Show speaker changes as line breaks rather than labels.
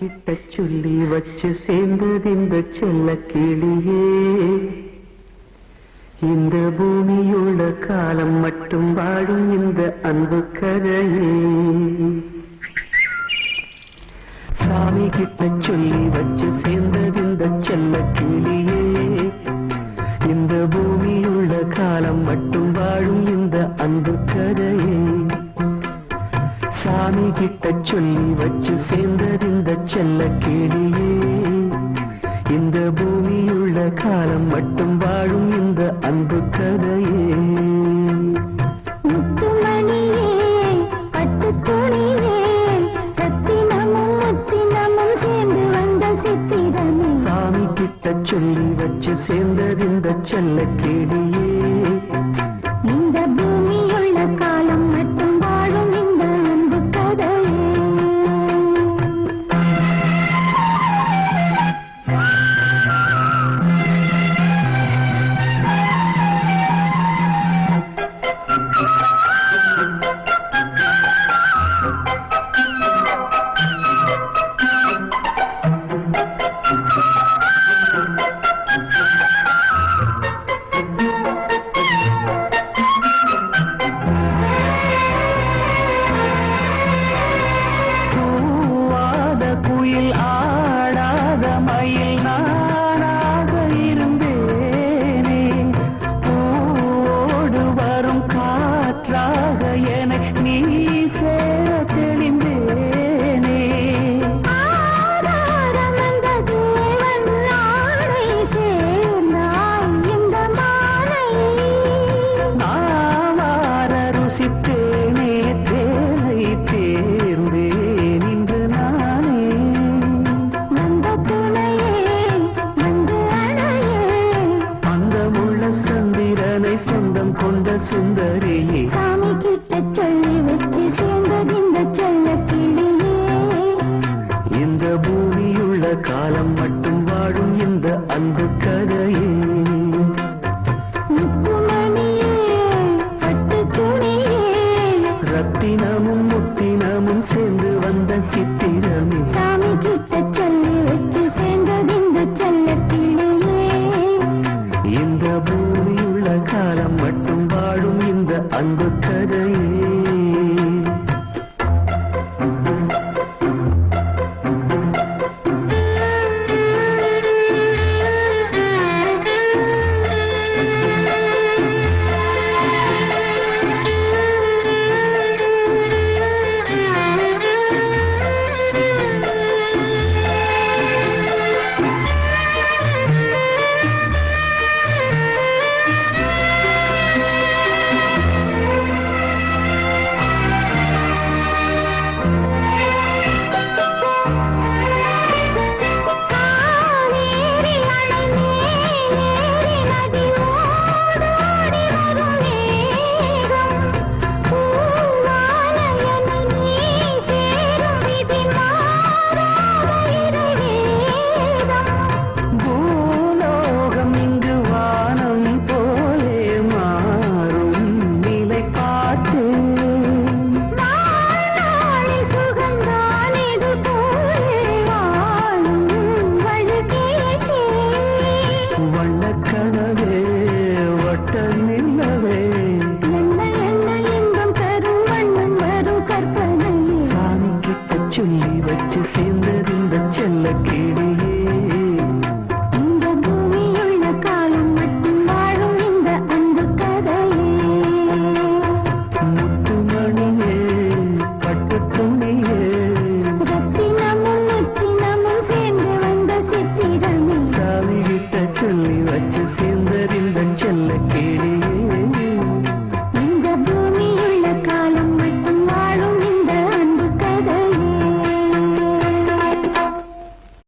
கிட்ட சொல்லி வச்சு சேர்ந்தது இந்த செல்ல கிளியே. இந்த பூமியுள்ள காலம் மட்டும் வாழும் இந்த அன்பு கதையே. சாமி கிட்ட சொல்லி வச்சு சேர்ந்தது இந்த செல்ல கிளியே. இந்த பூமியுள்ள காலம் மட்டும் வாழும் இந்த அன்பு கதையே. சாமி கிட்ட சொல்லி வச்சு சேர்ந்தது இந்த செல்ல கிளியே. இந்த பூமியுள்ள காலம் மட்டும் வாழும் இந்த அன்பு கதையே.
முத்துமணியே பட்டுத்துணியே ரத்தினமும் முத்தினமும் சேர்ந்து வந்த சித்திரமே.
சாமி கிட்ட சொல்லி வச்சு சேர்ந்தது இந்த செல்ல கிளியே.
இந்த பூமியுள்ள காலம் மட்டும் வாழும் இந்த அன்பு கதையே.
குயில் ஆடாத மயில் நானாக இருந்தேனே. பூவோடு வரும் காற்றாக என நீ சேர தெளிந்தேனே.
ஆதாரம் அந்த தேவன் நாளை சேர்ந்தாய் இந்த மாலை.
நாவார ருசித்தேனே தேனை தேர்ந்தேன் இன்று நானே.
வந்த துணையே வந்து அணையே
அந்தமுள்ள சந்திரனை சொந்தம் கொண்ட சுந்தரியே.
சாமி கிட்ட சொல்லி வச்சு சேர்ந்தது இந்த செல்ல கிளியே.
இந்த பூமியுள்ள காலம் மட்டும் வாழும் இந்த அன்பு கதையே.
முத்துமணியே பட்டுத்துணியே
ரத்தினமும் முத்தினமும் சேர்ந்து வந்த சித்திரமே.
சாமி கிட்ட சொல்லி வச்சு சேர்ந்தது இந்த செல்ல கிளியே.
இந்த பூமியுள்ள காலம் மட்டும் வாழும் இந்த அன்பு கதையே.
காவேரி அணை மேலேறி நதி ஓடோடி வரும் மேகம். பூவான என்னை நீ சேரும் விதி மாறாத இறைவேதம்.
பூலோகம் இங்கு வானம் போலே மாறும் நிலை பார்த்து.
வாழ்நாளில் சுகந்தான் இது போலே வாழும் வழி கேட்டேன்.
வண்ணக்கனவே வட்ட நிலவே.
என்ன என்ன இன்பம் தரும் வண்ணம் வரும் கற்பனையே.
சாமி கிட்ட சொல்லி வச்சு சேர்ந்தது இந்த செல்ல